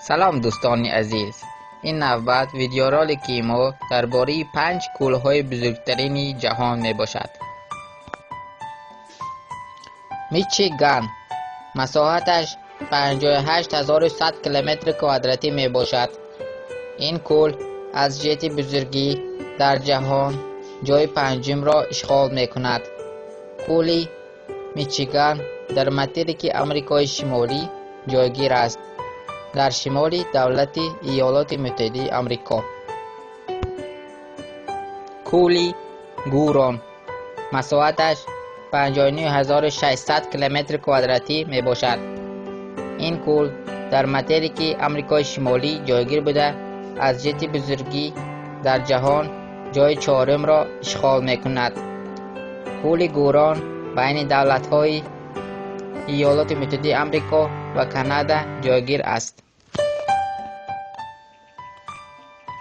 سلام دوستان عزیز، این نوبت ویدیورالیکی ما درباره 5 کوههای بزرگترین جهان می باشد. میچیگان مساحتش 58100 کیلومتر کوادراتی می باشد. این کوه از جهت بزرگی در جهان جای پنجم را اشغال می کند. کوه میچیگان در ماتریک آمریکای شمالی جایگیر است، در شمال دولت ایالات متحده آمریکا. کوه گوران مساحتش 59600 کیلومتر کوادراتی می باشد. این کوه در ماتریک آمریکای شمالی جایگیر بوده از جهت بزرگی در جهان جای چهارم را اشغال می کند. کوه گوران بین دولت‌های ایالات متحده آمریکا و کانادا جایگیر است.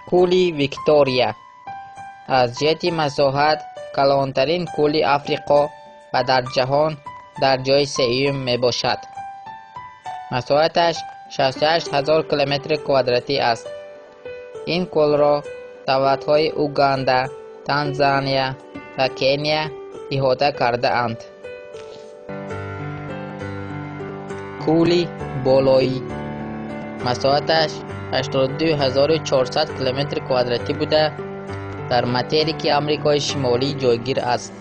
کوه ویکتوریا از جهت مساحت کلانترین کوه آفریقا و در جهان در جای سوم می باشد. مساحتش 68000 کیلومتر کوادراتی است. این کوه را دولت‌های اوگاندا، تانزانیا و کنیا احاطه کرده اند. کوه بالایی مساحتش 82400 کیلومتر کوادراتی بوده در ماتریک آمریکای شمالی جایگیر است.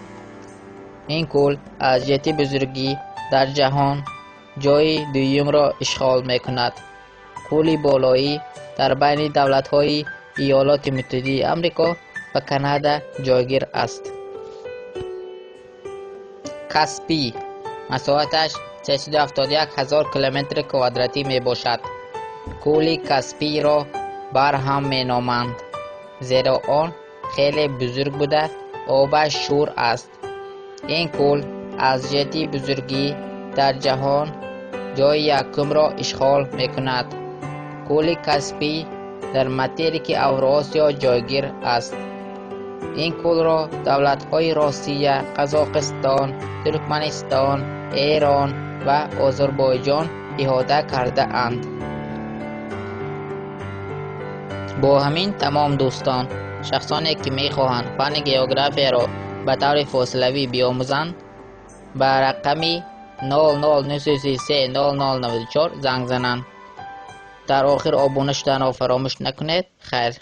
این کوه از جهت بزرگی در جهان جای دوم را اشغال می کند. کوه بالایی در بین دولت‌های ایالات متحده آمریکا و کانادا جایگیر است. کاسپی مساحتش 371000 کیلومتر کوادراتی می باشد. کوه کاسپی را برهم می نامند زیرا آن خیلی بزرگ بوده آبش شور است. این کوه از جهت بزرگی در جهان جای یکم را اشغال می کند. کوه کاسپی در ماتریک اوراسیا جایگیر است. این کوه را دولت‌های روسیه، قزاقستان، ترکمنستان، ایران و آذربایجان احاطه کرده اند. با همین تمام دوستان، شخصانی که می خواهند فن گئوگرافی را به طور فاصلوی بیاموزند به رقمی 00930094 زنگ زنند. در آخر آبونه شدن را فراموش نکنید. خیر.